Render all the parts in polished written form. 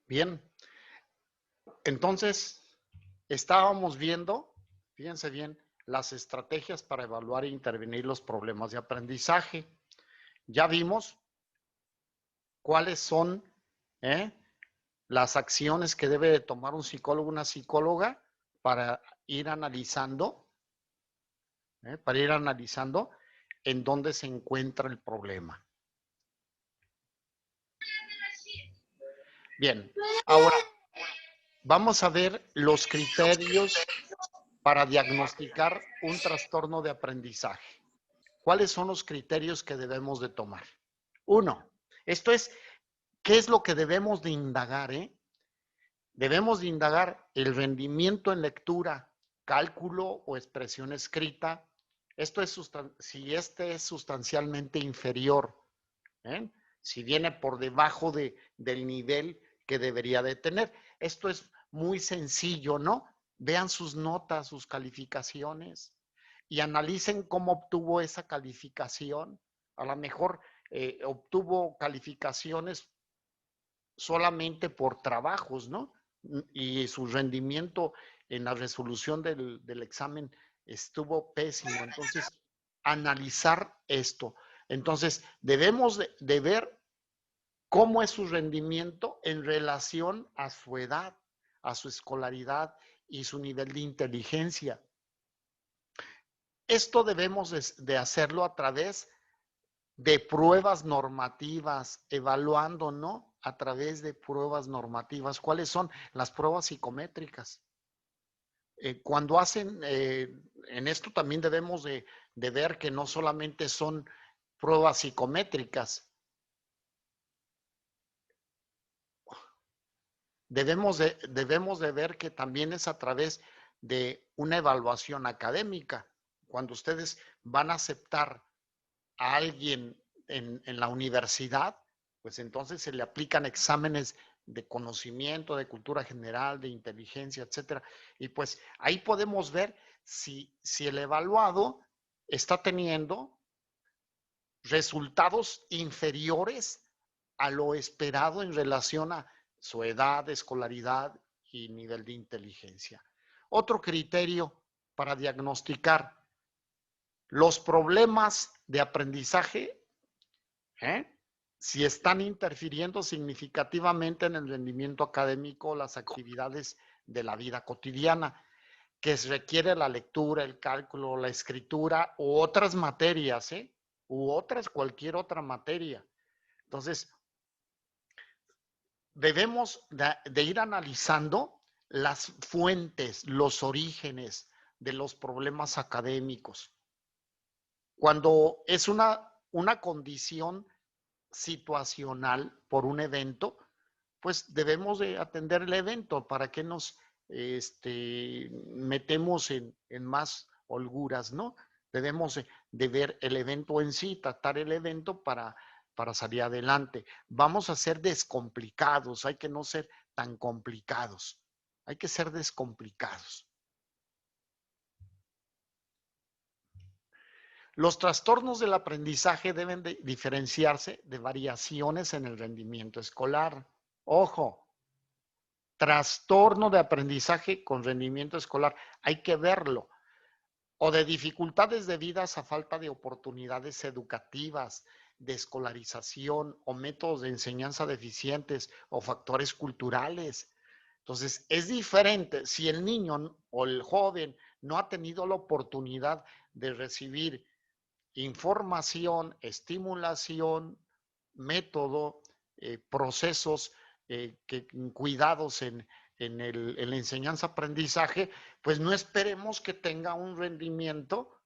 Bien, entonces estábamos viendo, fíjense bien, las estrategias para evaluar e intervenir los problemas de aprendizaje. Ya vimos cuáles son ¿eh? las acciones que debe de tomar un psicólogo, una psicóloga para ir analizando en dónde se encuentra el problema. Bien, ahora vamos a ver los criterios para diagnosticar un trastorno de aprendizaje. ¿Cuáles son los criterios que debemos de tomar? Uno, esto es, ¿qué es lo que debemos de indagar? Debemos de indagar el rendimiento en lectura, cálculo o expresión escrita. Esto es si este es sustancialmente inferior, ¿eh? Si viene por debajo del nivel que debería de tener. Esto es muy sencillo, ¿no? Vean sus notas, sus calificaciones y analicen cómo obtuvo esa calificación. A lo mejor obtuvo calificaciones solamente por trabajos, ¿no? Y su rendimiento en la resolución del examen estuvo pésimo. Entonces, analizar esto. Entonces, debemos de ver cómo es su rendimiento en relación a su edad, a su escolaridad y su nivel de inteligencia. Esto debemos de hacerlo a través de pruebas normativas, evaluando, ¿no? A través de pruebas normativas. ¿Cuáles son las pruebas psicométricas? Cuando hacen, en esto también debemos de ver que no solamente son pruebas psicométricas, debemos de ver que también es a través de una evaluación académica. Cuando ustedes van a aceptar a alguien en la universidad, pues entonces se le aplican exámenes de conocimiento, de cultura general, de inteligencia, etcétera. Y pues ahí podemos ver si el evaluado está teniendo resultados inferiores a lo esperado en relación a su edad, escolaridad y nivel de inteligencia. Otro criterio para diagnosticar los problemas de aprendizaje, si están interfiriendo significativamente en el rendimiento académico, las actividades de la vida cotidiana, que requiere la lectura, el cálculo, la escritura u otras materias, cualquier otra materia. Entonces, debemos de ir analizando las fuentes, los orígenes de los problemas académicos. Cuando es una condición situacional por un evento, pues debemos de atender el evento. ¿Para qué nos metemos en más holguras, no? Debemos de ver el evento en sí, tratar el evento para salir adelante. Vamos a ser descomplicados, hay que no ser tan complicados, hay que ser descomplicados. Los trastornos del aprendizaje deben de diferenciarse de variaciones en el rendimiento escolar. Ojo, trastorno de aprendizaje con rendimiento escolar, hay que verlo. O de dificultades debidas a falta de oportunidades educativas, de escolarización o métodos de enseñanza deficientes o factores culturales. Entonces, es diferente si el niño o el joven no ha tenido la oportunidad de recibir información, estimulación, método, procesos, cuidados en la enseñanza-aprendizaje, pues no esperemos que tenga un rendimiento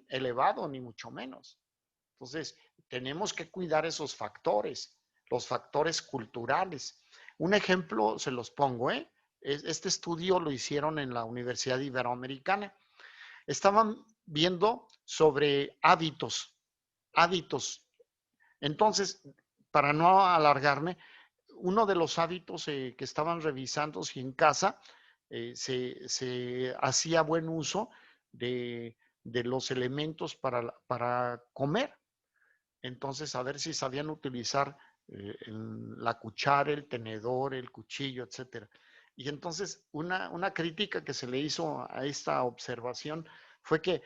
elevado, ni mucho menos. Entonces, tenemos que cuidar esos factores, los factores culturales. Un ejemplo se los pongo, Este estudio lo hicieron en la Universidad Iberoamericana. Estaban viendo sobre hábitos. Entonces, para no alargarme, uno de los hábitos que estaban revisando si en casa se hacía buen uso de los elementos para comer. Entonces, a ver si sabían utilizar la cuchara, el tenedor, el cuchillo, etcétera. Y entonces una crítica que se le hizo a esta observación fue que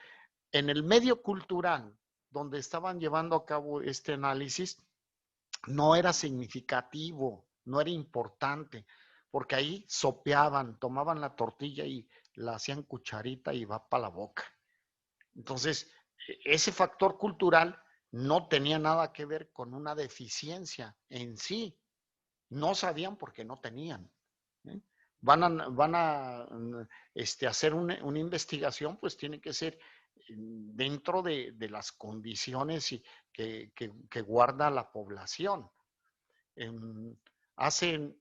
en el medio cultural donde estaban llevando a cabo este análisis no era significativo, no era importante, porque ahí sopeaban, tomaban la tortilla y la hacían cucharita y va para la boca. Entonces, ese factor cultural no tenía nada que ver con una deficiencia en sí. No sabían porque no tenían. ¿eh? Van a hacer una investigación, pues tiene que ser dentro de las condiciones que guarda la población. En, hace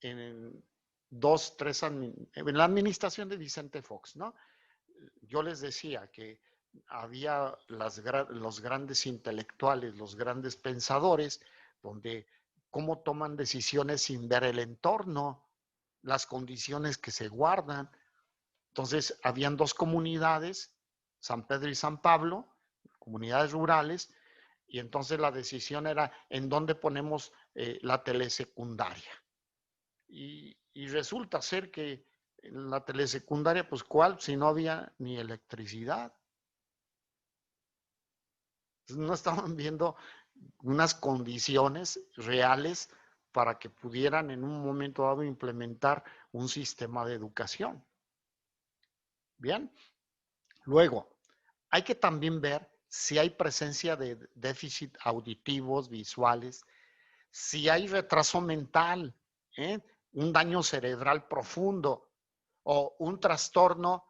en dos, tres, en la administración de Vicente Fox, ¿no? Yo les decía que había los grandes intelectuales, los grandes pensadores, donde cómo toman decisiones sin ver el entorno, las condiciones que se guardan. Entonces, habían dos comunidades, San Pedro y San Pablo, comunidades rurales, y entonces la decisión era en dónde ponemos la telesecundaria. Y resulta ser que en la telesecundaria, pues ¿cuál? Si no había ni electricidad. No estaban viendo unas condiciones reales para que pudieran en un momento dado implementar un sistema de educación. Bien, luego hay que también ver si hay presencia de déficit auditivos, visuales, si hay retraso mental, ¿eh? Un daño cerebral profundo o un trastorno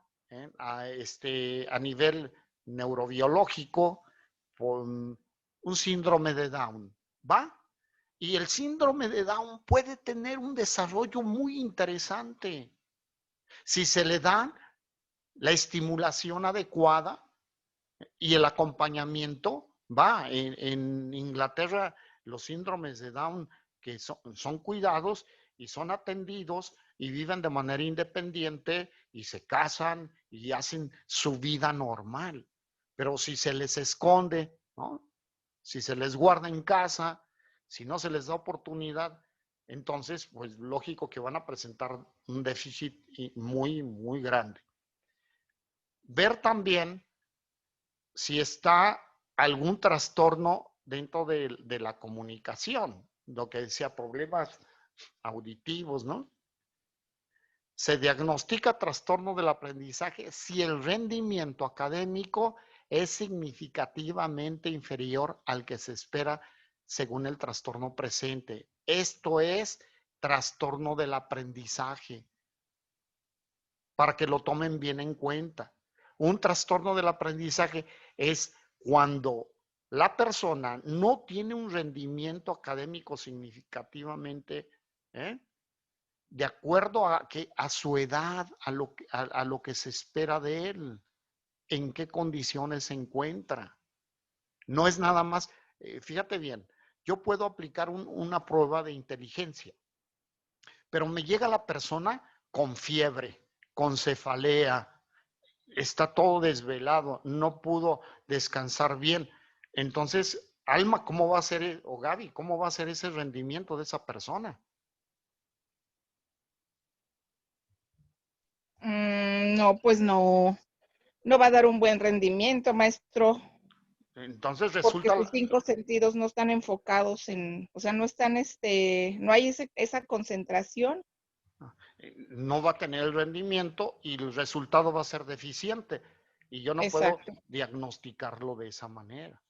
a nivel neurobiológico, un síndrome de Down, ¿va? Y el síndrome de Down puede tener un desarrollo muy interesante si se le da la estimulación adecuada y el acompañamiento. Va, en Inglaterra los síndromes de Down que son cuidados y son atendidos y viven de manera independiente y se casan y hacen su vida normal. Pero si se les esconde, ¿no? Si se les guarda en casa, si no se les da oportunidad, entonces, pues lógico que van a presentar un déficit muy, muy grande. Ver también si está algún trastorno dentro de la comunicación, lo que decía, problemas auditivos, ¿no? Se diagnostica trastorno del aprendizaje si el rendimiento académico es significativamente inferior al que se espera según el trastorno presente. Esto es trastorno del aprendizaje, para que lo tomen bien en cuenta. Un trastorno del aprendizaje es cuando la persona no tiene un rendimiento académico significativamente de acuerdo a su edad, a lo que se espera de él, en qué condiciones se encuentra. No es nada más, fíjate bien, yo puedo aplicar una prueba de inteligencia, pero me llega la persona con fiebre, con cefalea, está todo desvelado, no pudo descansar bien. Entonces, Alma, ¿cómo va a ser, o Gaby, cómo va a ser ese rendimiento de esa persona? No, pues no, no va a dar un buen rendimiento, maestro, Entonces porque resulta, sus cinco sentidos no están enfocados o sea, no están, no hay esa concentración. no va a tener el rendimiento y el resultado va a ser deficiente. Y yo no puedo Exacto. diagnosticarlo de esa manera.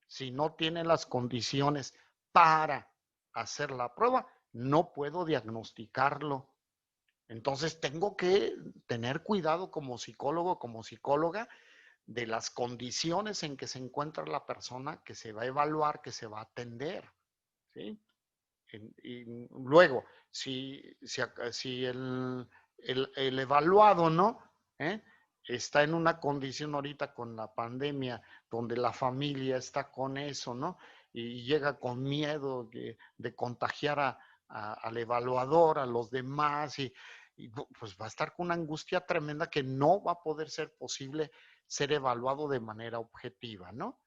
Si no tiene las condiciones para hacer la prueba, no puedo diagnosticarlo. Entonces tengo que tener cuidado como psicólogo, como psicóloga, de las condiciones en que se encuentra la persona que se va a evaluar, que se va a atender. ¿Sí? Y luego, si el evaluado, ¿no? ¿Eh? Está en una condición ahorita con la pandemia, donde la familia está con eso, ¿no? Y llega con miedo de contagiar al evaluador, a los demás, y pues va a estar con una angustia tremenda que no va a poder ser posible ser evaluado de manera objetiva, ¿no?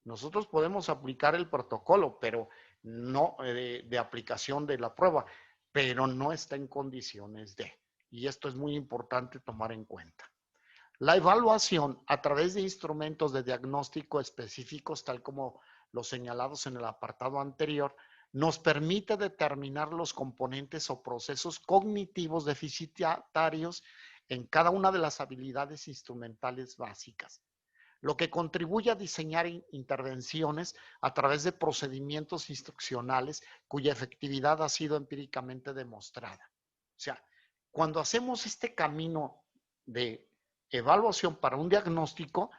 Nosotros podemos aplicar el protocolo, pero no, de aplicación de la prueba, pero no está en condiciones de. Y esto es muy importante tomar en cuenta. La evaluación a través de instrumentos de diagnóstico específicos, tal como los señalados en el apartado anterior, nos permite determinar los componentes o procesos cognitivos deficitarios en cada una de las habilidades instrumentales básicas, lo que contribuye a diseñar intervenciones a través de procedimientos instruccionales cuya efectividad ha sido empíricamente demostrada. O sea, cuando hacemos este camino de evaluación para un diagnóstico,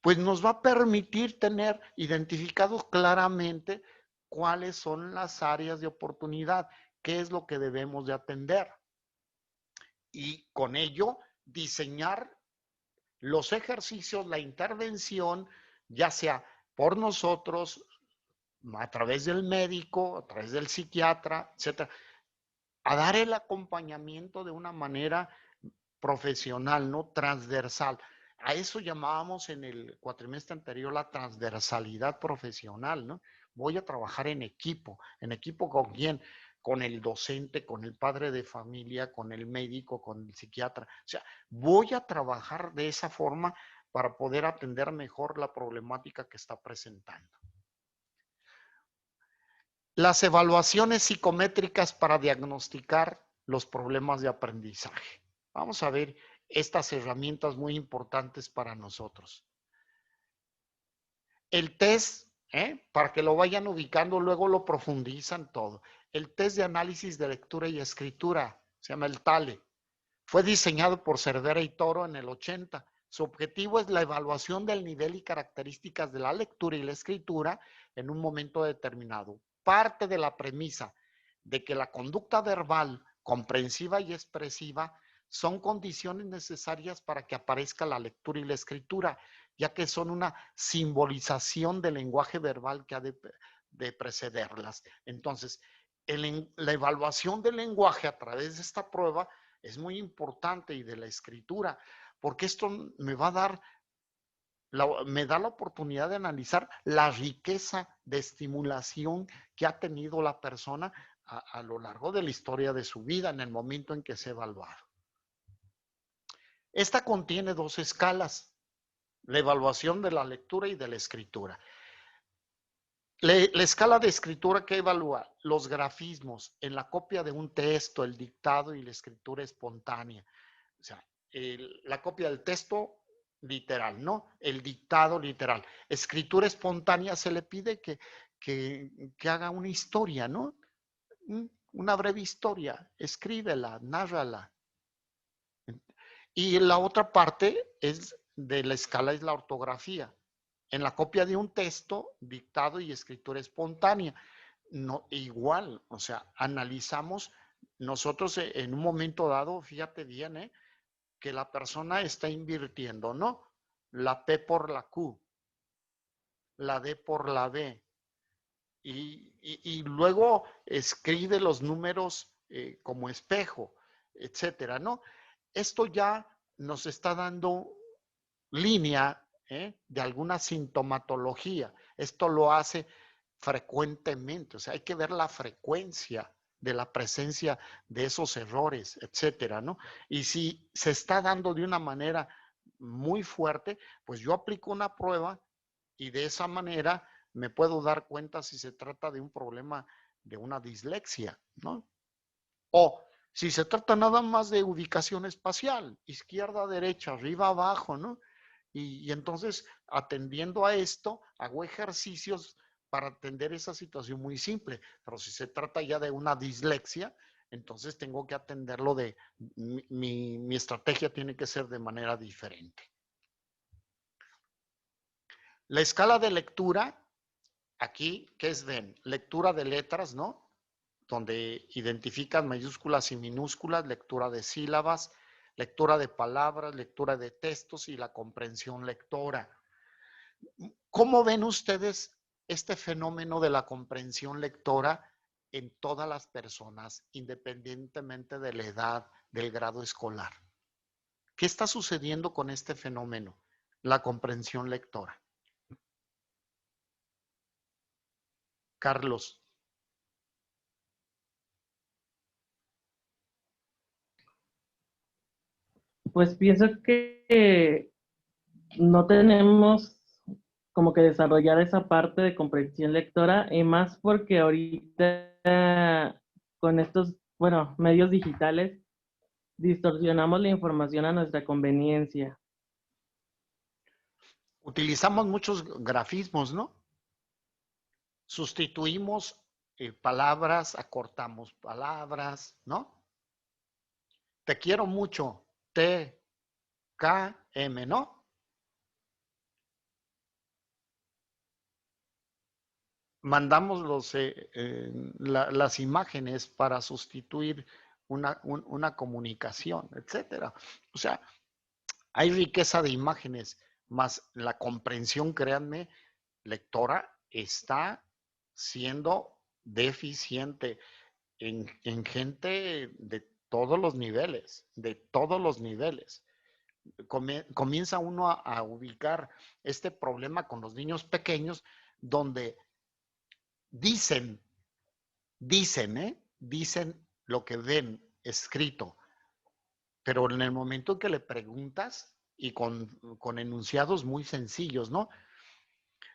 pues nos va a permitir tener identificados claramente cuáles son las áreas de oportunidad, qué es lo que debemos de atender. Y con ello, diseñar los ejercicios, la intervención, ya sea por nosotros, a través del médico, a través del psiquiatra, etcétera, a dar el acompañamiento de una manera profesional, ¿no? Transversal. A eso llamábamos en el cuatrimestre anterior la transversalidad profesional, ¿no? Voy a trabajar en equipo con quién, con el docente, con el padre de familia, con el médico, con el psiquiatra. O sea, voy a trabajar de esa forma para poder atender mejor la problemática que está presentando. Las evaluaciones psicométricas para diagnosticar los problemas de aprendizaje. Vamos a ver estas herramientas muy importantes para nosotros. El test, para que lo vayan ubicando, luego lo profundizan todo. El test de análisis de lectura y escritura, se llama el TALE. Fue diseñado por Cervera y Toro en el 80. Su objetivo es la evaluación del nivel y características de la lectura y la escritura en un momento determinado. Parte de la premisa de que la conducta verbal, comprensiva y expresiva son condiciones necesarias para que aparezca la lectura y la escritura, ya que son una simbolización del lenguaje verbal que ha de precederlas. Entonces, la evaluación del lenguaje a través de esta prueba es muy importante, y de la escritura, porque esto me va a dar, me da la oportunidad de analizar la riqueza de estimulación que ha tenido la persona a lo largo de la historia de su vida en el momento en que se ha evaluado. Esta contiene dos escalas, la evaluación de la lectura y de la escritura. La escala de escritura que evalúa los grafismos en la copia de un texto, el dictado y la escritura espontánea. O sea, la copia del texto literal, ¿no? El dictado literal. Escritura espontánea se le pide que haga una historia, ¿no? Una breve historia, escríbela, nárrala. Y la otra parte es de la escala es la ortografía. En la copia de un texto, dictado y escritura espontánea. No, igual, o sea, analizamos nosotros en un momento dado, fíjate bien, que la persona está invirtiendo, ¿no? La P por la Q, la D por la B, y luego escribe los números como espejo, etcétera, ¿no? Esto ya nos está dando línea de alguna sintomatología. Esto lo hace frecuentemente, o sea, hay que ver la frecuencia de la presencia de esos errores, etcétera, ¿no? Y si se está dando de una manera muy fuerte, pues yo aplico una prueba y de esa manera me puedo dar cuenta si se trata de un problema de una dislexia, ¿no? O si se trata nada más de ubicación espacial, izquierda, derecha, arriba, abajo, ¿no? Y entonces, atendiendo a esto, hago ejercicios para atender esa situación muy simple. Pero si se trata ya de una dislexia, entonces tengo que atenderlo de, mi estrategia tiene que ser de manera diferente. La escala de lectura, aquí, ¿qué es ven? Lectura de letras, ¿no? Donde identifican mayúsculas y minúsculas, lectura de sílabas, lectura de palabras, lectura de textos y la comprensión lectora. ¿Cómo ven ustedes este fenómeno de la comprensión lectora en todas las personas, independientemente de la edad, del grado escolar? ¿Qué está sucediendo con este fenómeno, la comprensión lectora? Carlos. Pues pienso que no tenemos como que desarrollar esa parte de comprensión lectora, y más porque ahorita con estos, bueno, medios digitales, distorsionamos la información a nuestra conveniencia. Utilizamos muchos grafismos, ¿no? Sustituimos palabras, acortamos palabras, ¿no? Te quiero mucho, TKM, ¿no? Mandamos las imágenes para sustituir una comunicación, etcétera. O sea, hay riqueza de imágenes, más la comprensión, créanme, lectora, está siendo deficiente en gente de todos los niveles, de todos los niveles. Comienza uno a ubicar este problema con los niños pequeños, donde dicen, dicen lo que ven escrito, pero en el momento en que le preguntas y con enunciados muy sencillos, ¿no?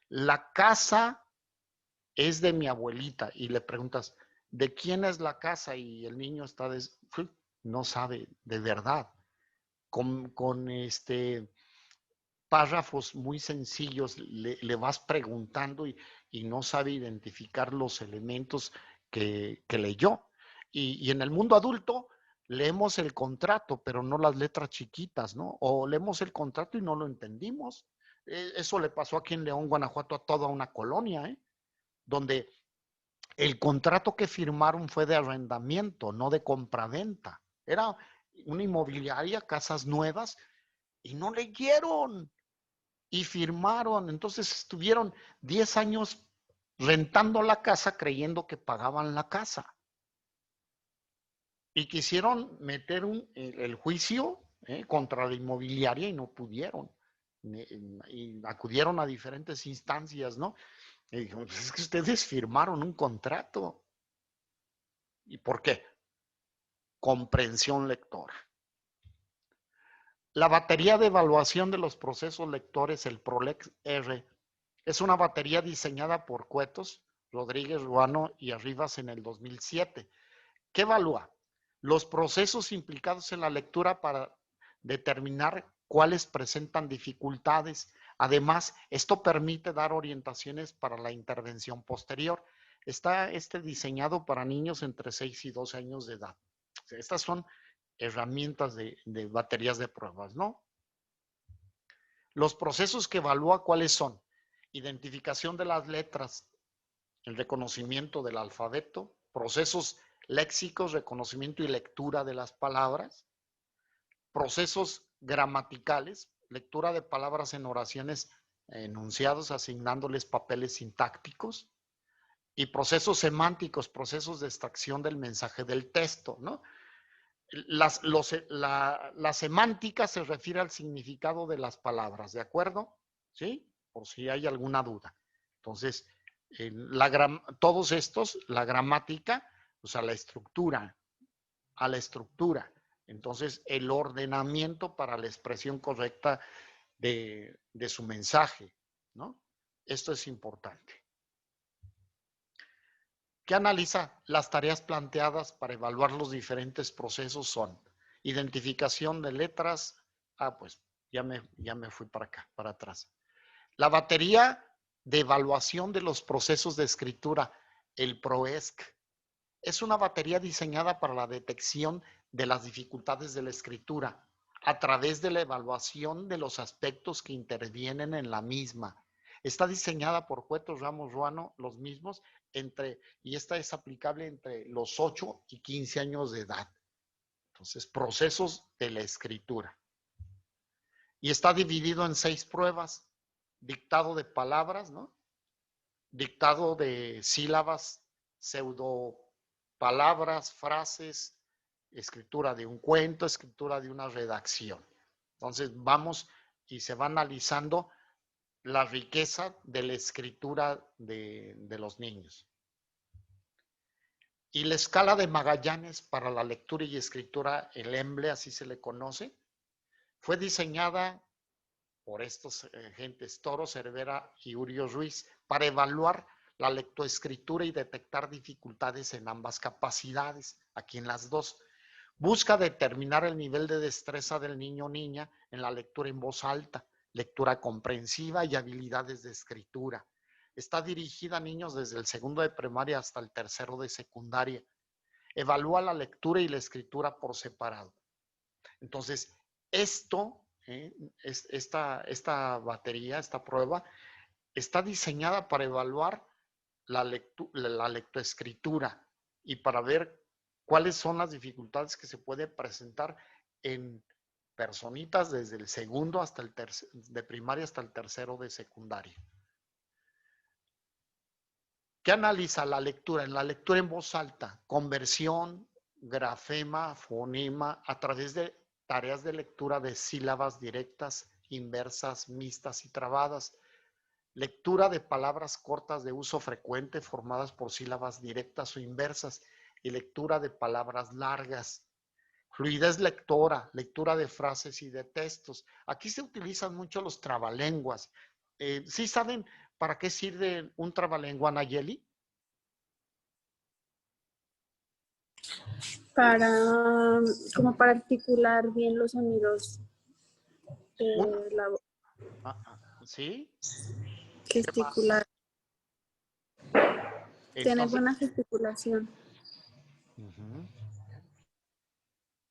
La casa es de mi abuelita y le preguntas, ¿de quién es la casa? Y el niño está, no sabe de verdad, con párrafos muy sencillos le vas preguntando y no sabe identificar los elementos que leyó. Y en el mundo adulto leemos el contrato, pero no las letras chiquitas, ¿no? O leemos el contrato y no lo entendimos. Eso le pasó aquí en León, Guanajuato, a toda una colonia, ¿eh? Donde el contrato que firmaron fue de arrendamiento, no de compraventa. Era una inmobiliaria, casas nuevas, y no leyeron y firmaron. Entonces estuvieron 10 años rentando la casa creyendo que pagaban la casa. Y quisieron meter el juicio contra la inmobiliaria y no pudieron. Y acudieron a diferentes instancias, ¿no? Y dijeron, pues es que ustedes firmaron un contrato. ¿Y por qué? Comprensión lectora. La batería de evaluación de los procesos lectores, el PROLEX R, es una batería diseñada por Cuetos, Rodríguez Ruano y Arribas en el 2007. ¿Qué evalúa? Los procesos implicados en la lectura para determinar cuáles presentan dificultades. Además, esto permite dar orientaciones para la intervención posterior. Está diseñado para niños entre 6 y 12 años de edad. Estas son herramientas de baterías de pruebas, ¿no? Los procesos que evalúa, ¿cuáles son? Identificación de las letras, el reconocimiento del alfabeto, procesos léxicos, reconocimiento y lectura de las palabras, procesos gramaticales, lectura de palabras en oraciones enunciados, asignándoles papeles sintácticos, y procesos semánticos, procesos de extracción del mensaje del texto, ¿no? La semántica se refiere al significado de las palabras, ¿de acuerdo? ¿Sí? Por si hay alguna duda. Entonces, todos estos, la gramática, o sea, la estructura, a la estructura. Entonces, el ordenamiento para la expresión correcta de su mensaje, ¿no? Esto es importante. ¿Qué analiza? Las tareas planteadas para evaluar los diferentes procesos son identificación de letras. Pues ya me fui para acá, para atrás. La batería de evaluación de los procesos de escritura, el PROESC, es una batería diseñada para la detección de las dificultades de la escritura a través de la evaluación de los aspectos que intervienen en la misma. Está diseñada por Cuetos, Ramos, Ruano, los mismos, y esta es aplicable entre los 8 y 15 años de edad. Entonces, procesos de la escritura. Y está dividido en 6 pruebas. Dictado de palabras, ¿no? Dictado de sílabas, pseudo palabras, frases, escritura de un cuento, escritura de una redacción. Entonces vamos y se va analizando la riqueza de la escritura de los niños. Y la escala de Magallanes para la lectura y escritura, el EMBLE, así se le conoce, Fue diseñada por estos gentes, Toro, Cervera y Urio Ruiz, para evaluar la lectoescritura y detectar dificultades en ambas capacidades, aquí en las dos. Busca determinar el nivel de destreza del niño o niña en la lectura en voz alta, lectura comprensiva y habilidades de escritura. Está dirigida a niños desde el segundo de primaria hasta el tercero de secundaria. Evalúa la lectura y la escritura por separado. Entonces, esta batería, esta prueba, está diseñada para evaluar la lectoescritura y para ver cuáles son las dificultades que se puede presentar en personitas desde el segundo hasta el tercero, de primaria hasta el tercero de secundaria. ¿Qué analiza la lectura? En la lectura en voz alta, conversión, grafema, fonema, a través de tareas de lectura de sílabas directas, inversas, mixtas y trabadas. Lectura de palabras cortas de uso frecuente formadas por sílabas directas o inversas y lectura de palabras largas. Fluidez lectora, lectura de frases y de textos. Aquí se utilizan mucho los trabalenguas. ¿Sí saben para qué sirve un trabalengua, Nayeli? Como para articular bien los sonidos de la voz. ¿Sí? Gesticular. Tener buena gesticulación.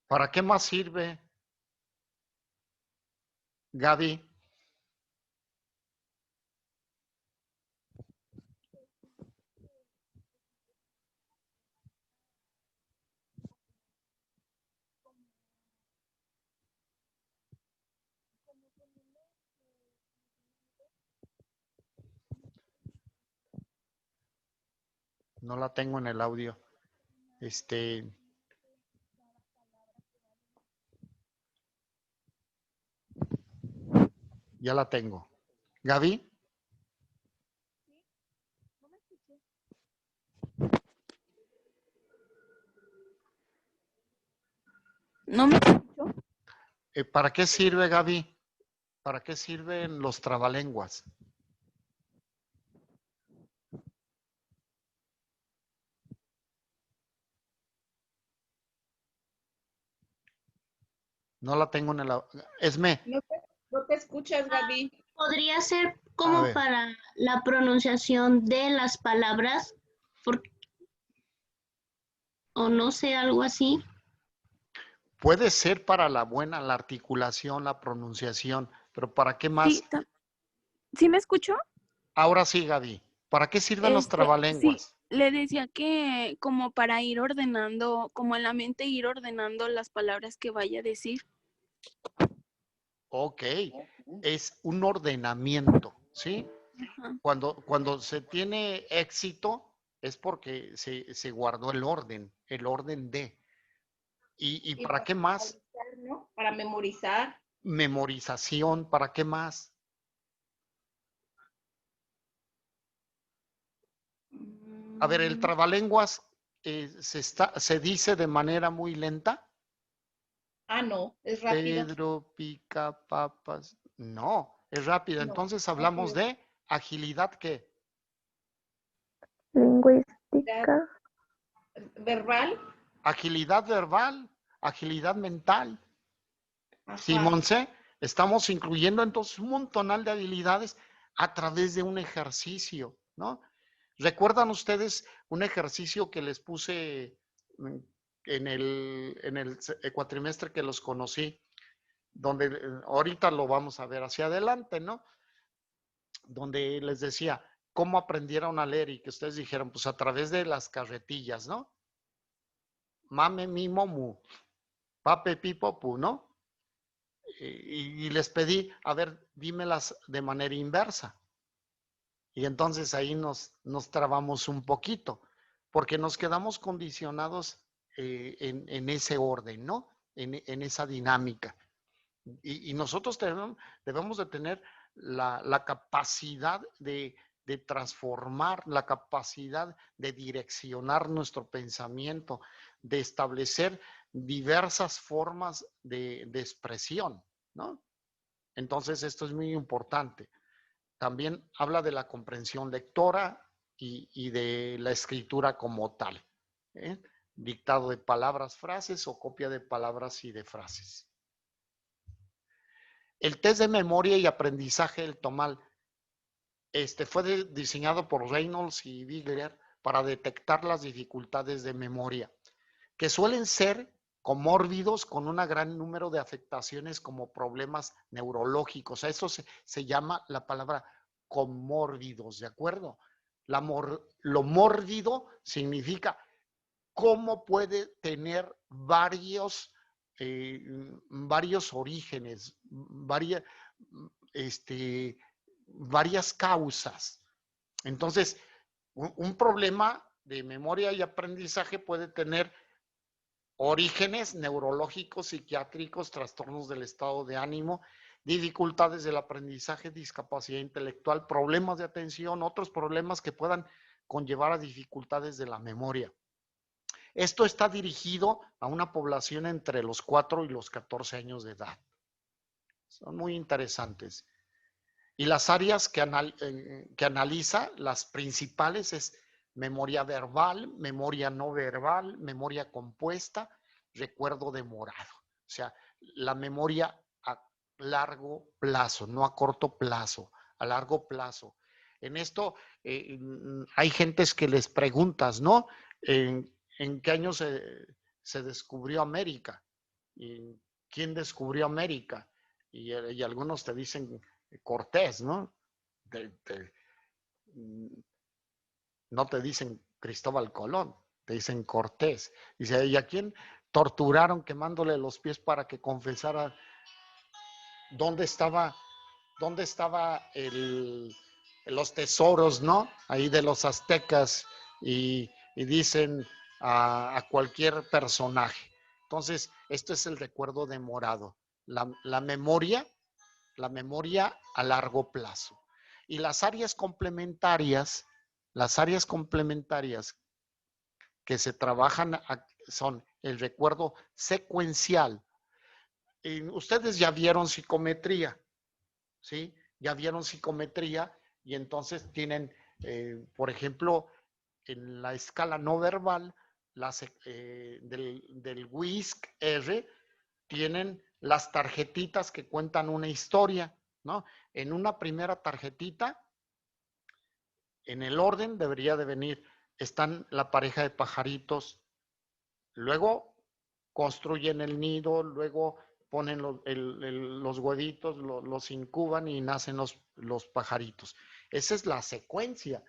¿Para qué más sirve, Gaby? No la tengo en el audio. Ya la tengo. ¿Gaby? ¿No me escucho? ¿Para qué sirve, Gaby? ¿Para qué sirven los trabalenguas? No la tengo en el audio. Esme. No te escuchas, Gaby. Podría ser A como ver. para la pronunciación de las palabras, o no sé, algo así. Puede ser para la articulación, la pronunciación, pero ¿para qué más? Sí, ¿sí me escuchó? Ahora sí, Gaby. ¿Para qué sirven los Sí, trabalenguas? le decía que como para ir ordenando, como en la mente ir ordenando las palabras que vaya a decir. Ok, es un ordenamiento, ¿sí? Ajá. Cuando se tiene éxito es porque se guardó el orden de. ¿Y para qué más? ¿No? Para memorizar. Memorización, ¿para qué más? A ver, el trabalenguas se dice de manera muy lenta. No, es rápido. Pedro pica papas. No, es rápido. No, Entonces hablamos rápido. de agilidad, ¿qué? Lingüística. Verbal. Agilidad verbal, agilidad mental. Ajá. Sí, Monse, estamos incluyendo entonces un montonal de habilidades a través de un ejercicio, ¿no? ¿Recuerdan ustedes un ejercicio que les puse en el cuatrimestre que los conocí? Donde ahorita lo vamos a ver hacia adelante, ¿no? Donde les decía cómo aprendieron a leer y que ustedes dijeron, pues a través de las carretillas, ¿no? Mame, mi, momu, pape, pipo, pu, ¿no? Y les pedí, a ver, dímelas de manera inversa. Y entonces ahí nos trabamos un poquito, porque nos quedamos condicionados en ese orden, ¿no? En esa dinámica. Y nosotros debemos de tener la capacidad de transformar, la capacidad de direccionar nuestro pensamiento, de establecer diversas formas de expresión, ¿no? Entonces, esto es muy importante. También habla de la comprensión lectora y de la escritura como tal, ¿eh? Dictado de palabras, frases o copia de palabras y de frases. El test de memoria y aprendizaje del TOMAL fue diseñado por Reynolds y Bigler para detectar las dificultades de memoria, que suelen ser comórbidos con un gran número de afectaciones como problemas neurológicos. A eso se llama la palabra comórbidos, ¿de acuerdo? Lo mórbido significa cómo puede tener varios orígenes, varias causas. Entonces, un problema de memoria y aprendizaje puede tener orígenes neurológicos, psiquiátricos, trastornos del estado de ánimo, dificultades del aprendizaje, discapacidad intelectual, problemas de atención, otros problemas que puedan conllevar a dificultades de la memoria. Esto está dirigido a una población entre los 4 y los 14 años de edad. Son muy interesantes. Y las áreas que analiza, las principales es memoria verbal, memoria no verbal, memoria compuesta, recuerdo demorado. O sea, la memoria a largo plazo, no a corto plazo, a largo plazo. En esto hay gentes que les preguntas, ¿no? ¿En qué año se descubrió América? ¿Y quién descubrió América? Y algunos te dicen Cortés, ¿no? No te dicen Cristóbal Colón, te dicen Cortés. Dice, ¿y a quién torturaron quemándole los pies para que confesara dónde estaba los tesoros, ¿no? Ahí de los aztecas y dicen a cualquier personaje. Entonces, esto es el recuerdo demorado. La memoria a largo plazo. Y las áreas complementarias que se trabajan son el recuerdo secuencial. Ustedes ya vieron psicometría, ¿sí? Ya vieron psicometría y entonces tienen, por ejemplo, en la escala no verbal del WISC-R, tienen las tarjetitas que cuentan una historia, ¿no? En una primera tarjetita, en el orden debería de venir, están la pareja de pajaritos, luego construyen el nido, luego ponen los huevitos, los incuban y nacen los pajaritos. Esa es la secuencia.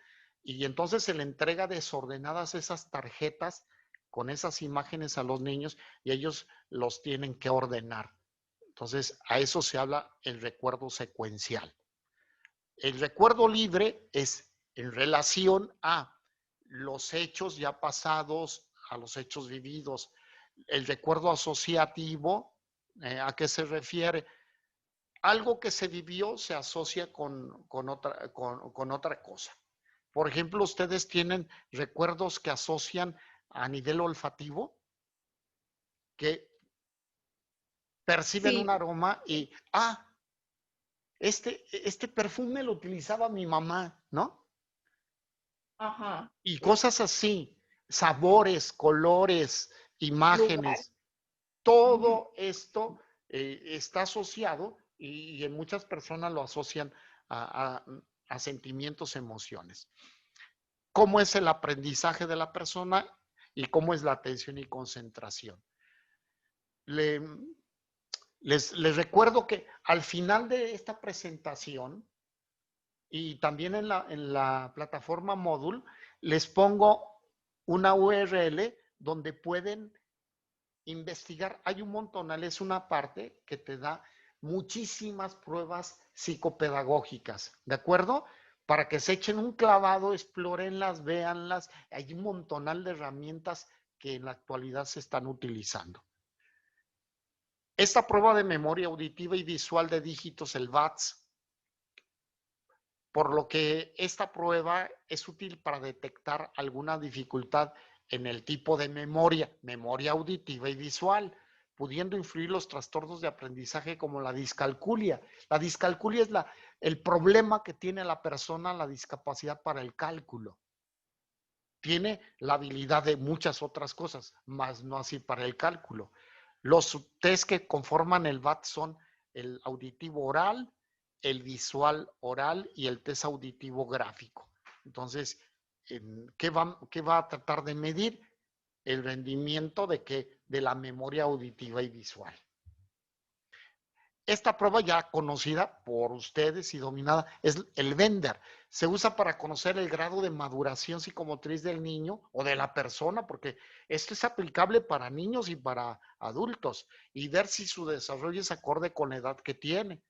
Y entonces se le entrega desordenadas esas tarjetas con esas imágenes a los niños y ellos los tienen que ordenar. Entonces, a eso se habla el recuerdo secuencial. El recuerdo libre es en relación a los hechos ya pasados, a los hechos vividos. El recuerdo asociativo, ¿a qué se refiere? Algo que se vivió se asocia con otra cosa. Por ejemplo, ustedes tienen recuerdos que asocian a nivel olfativo, que perciben Sí, un aroma y, este perfume lo utilizaba mi mamá, ¿no? ajá. Y cosas así, sabores, colores, Lugar. imágenes, todo esto está asociado y en muchas personas lo asocian a sentimientos, emociones. ¿Cómo es el aprendizaje de la persona y cómo es la atención y concentración? Les recuerdo que al final de esta presentación y también en la plataforma Moodle, les pongo una URL donde pueden investigar. Hay un montonal, es una parte que te da muchísimas pruebas psicopedagógicas, ¿de acuerdo? Para que se echen un clavado, explórenlas, véanlas. Hay un montonal de herramientas que en la actualidad se están utilizando. Esta prueba de memoria auditiva y visual de dígitos, el VATS, por lo que esta prueba es útil para detectar alguna dificultad en el tipo de memoria auditiva y visual. pudiendo influir los trastornos de aprendizaje como la discalculia. La discalculia es el problema que tiene la persona, la discapacidad para el cálculo. Tiene la habilidad de muchas otras cosas, más no así para el cálculo. Los test que conforman el VAT son el auditivo oral, el visual oral y el test auditivo gráfico. Entonces, ¿qué va a tratar de medir? El rendimiento de la memoria auditiva y visual. Esta prueba ya conocida por ustedes y dominada es el Bender. Se usa para conocer el grado de maduración psicomotriz del niño o de la persona, porque esto es aplicable para niños y para adultos, y ver si su desarrollo es acorde con la edad que tiene.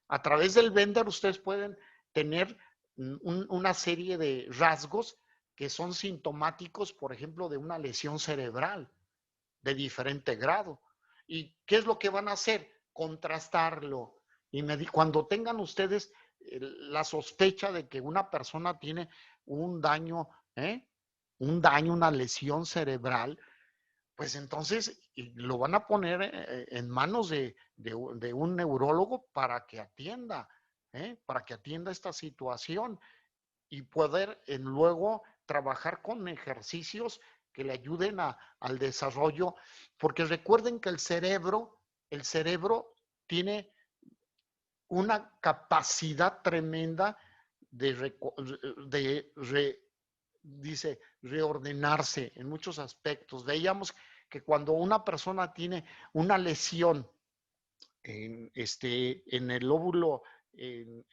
A través del Bender ustedes pueden tener una serie de rasgos que son sintomáticos, por ejemplo, de una lesión cerebral de diferente grado. ¿Y qué es lo que van a hacer? Contrastarlo. Y cuando tengan ustedes la sospecha de que una persona tiene un daño, una lesión cerebral, pues entonces lo van a poner en manos de un neurólogo para que atienda esta situación y poder luego trabajar con ejercicios que le ayuden al desarrollo, porque recuerden que el cerebro tiene una capacidad tremenda de reordenarse en muchos aspectos. Veíamos que cuando una persona tiene una lesión en el lóbulo, en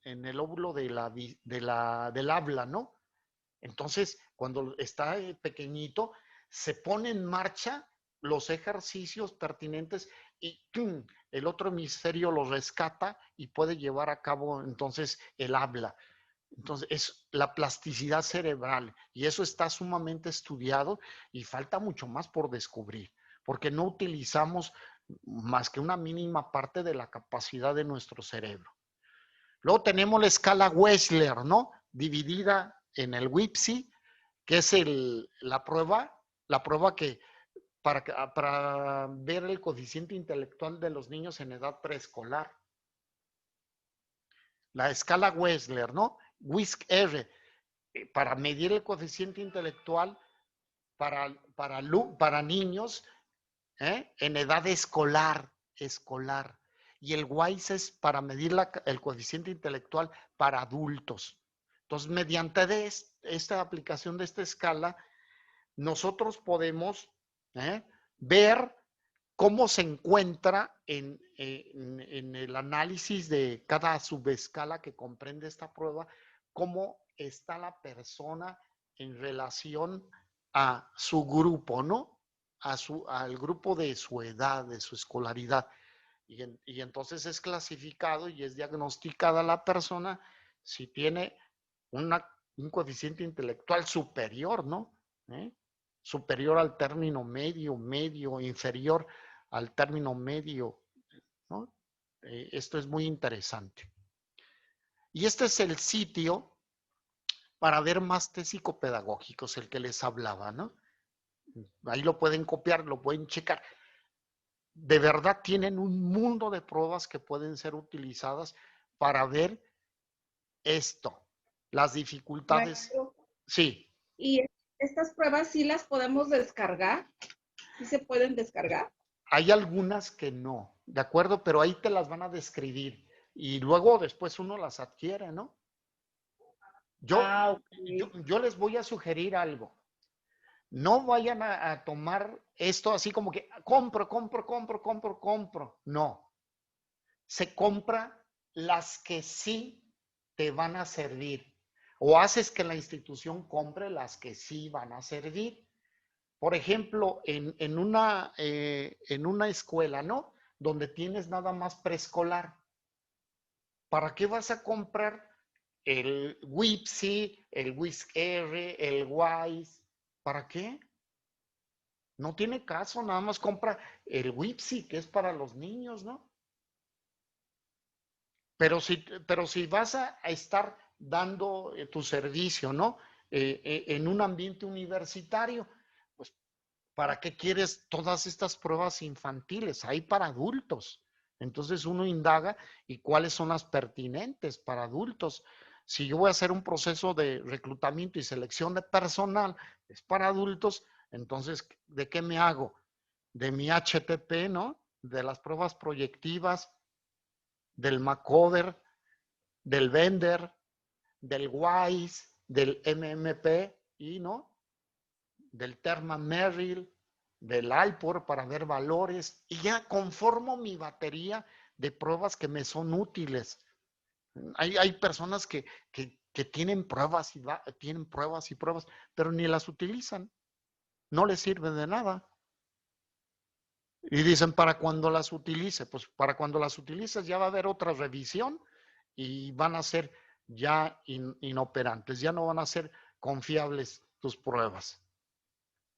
el óvulo del habla, ¿no? Entonces, cuando está pequeñito, se pone en marcha los ejercicios pertinentes y ¡tum!, el otro hemisferio lo rescata y puede llevar a cabo entonces el habla. Entonces, es la plasticidad cerebral y eso está sumamente estudiado y falta mucho más por descubrir, porque no utilizamos más que una mínima parte de la capacidad de nuestro cerebro. Luego tenemos la escala Wechsler, ¿no? Dividida en el WIPSI, que es la prueba que para ver el coeficiente intelectual de los niños en edad preescolar. La escala Wechsler, ¿no? WISC-R, para medir el coeficiente intelectual para niños en edad escolar. Y el WISE es para medir el coeficiente intelectual para adultos. Entonces, mediante esta aplicación de esta escala, nosotros podemos ver cómo se encuentra en el análisis de cada subescala que comprende esta prueba, cómo está la persona en relación a su grupo, ¿no? Al grupo de su edad, de su escolaridad. Y entonces es clasificado y es diagnosticada la persona si tiene un coeficiente intelectual superior, ¿no? Superior al término medio, inferior al término medio, ¿no? Esto es muy interesante. Y este es el sitio para ver más test psicopedagógicos, el que les hablaba, ¿no? Ahí lo pueden copiar, lo pueden checar. De verdad tienen un mundo de pruebas que pueden ser utilizadas para ver esto, las dificultades. Maestro, Sí, ¿y estas pruebas sí las podemos descargar? ¿Sí se pueden descargar? hay algunas que no, ¿de acuerdo? Pero ahí te las van a describir y luego después uno las adquiere, ¿no? Yo les voy a sugerir algo. No vayan a tomar esto así como que compro. No. Se compra las que sí te van a servir. O haces que la institución compre las que sí van a servir. Por ejemplo, en una escuela, ¿no? Donde tienes nada más preescolar. ¿Para qué vas a comprar el WIPSI, el WISC-R, el WISE? ¿Para qué? No tiene caso, nada más compra el WIPSI, que es para los niños, ¿no? Pero si vas a estar dando tu servicio, ¿no? En un ambiente universitario, pues ¿Para qué quieres todas estas pruebas infantiles? Hay para adultos. Entonces uno indaga y cuáles son las pertinentes para adultos. Si yo voy a hacer un proceso de reclutamiento y selección de personal, es para adultos, entonces, ¿de qué me hago? De mi HTP, ¿no? De las pruebas proyectivas, del Macoder, del Bender, del WISE, del MMP y, ¿no? Del Terman Merrill, del Alpor para ver valores y ya conformo mi batería de pruebas que me son útiles. Hay personas que tienen pruebas tienen pruebas y pruebas, pero ni las utilizan. No les sirve de nada. Y dicen, para cuando las utilice, pues para cuando las utilices ya va a haber otra revisión y van a ser ya inoperantes, ya no van a ser confiables tus pruebas.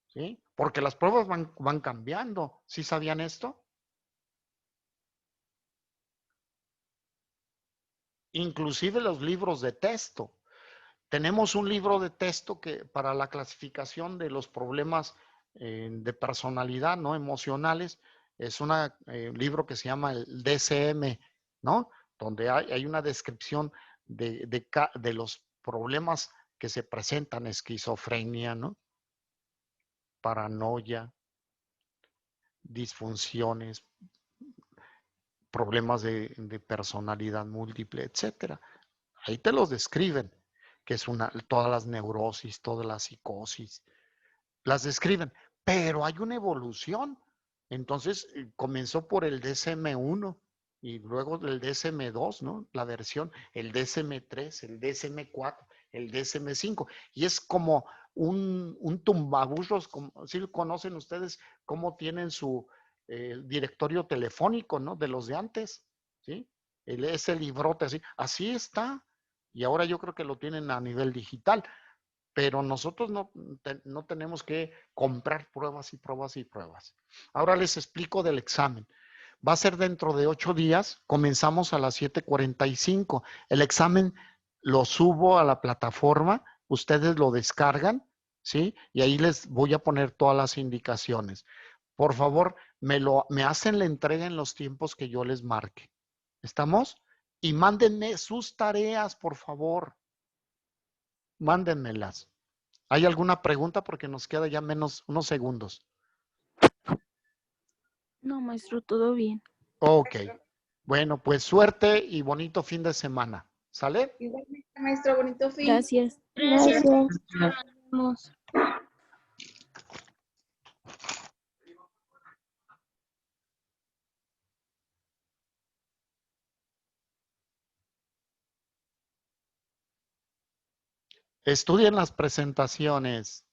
¿Sí? Porque las pruebas van cambiando. ¿Sí sabían esto? Inclusive los libros de texto. Tenemos un libro de texto que para la clasificación de los problemas de personalidad, ¿no? Emocionales, es un libro que se llama el DSM, ¿no? Donde hay una descripción de los problemas que se presentan, esquizofrenia, ¿no? Paranoia, disfunciones, problemas de personalidad múltiple, etcétera. Ahí te los describen, que es todas las neurosis, toda la psicosis, las describen, pero hay una evolución. Entonces comenzó por el DSM-1 y luego el DSM-2, ¿no? La versión, el DSM-3, el DSM-4, el DSM-5, y es como un tumbaburros, si lo conocen ustedes, cómo tienen su directorio telefónico, ¿no? De los de antes, ¿sí? Ese librote así está, y ahora yo creo que lo tienen a nivel digital. Pero nosotros no tenemos que comprar pruebas y pruebas y pruebas. Ahora les explico del examen. Va a ser dentro de 8 días. Comenzamos a las 7:45. El examen lo subo a la plataforma. Ustedes lo descargan, ¿sí? Y ahí les voy a poner todas las indicaciones. Por favor, me hacen la entrega en los tiempos que yo les marque. ¿Estamos? Y mándenme sus tareas, por favor. Mándenmelas. ¿Hay alguna pregunta? Porque nos queda ya menos unos segundos. No, maestro, todo bien. Ok. Bueno, pues suerte y bonito fin de semana. ¿Sale? Igualmente, maestro, bonito fin. Gracias. Gracias. Gracias. Nos vemos. Estudien las presentaciones.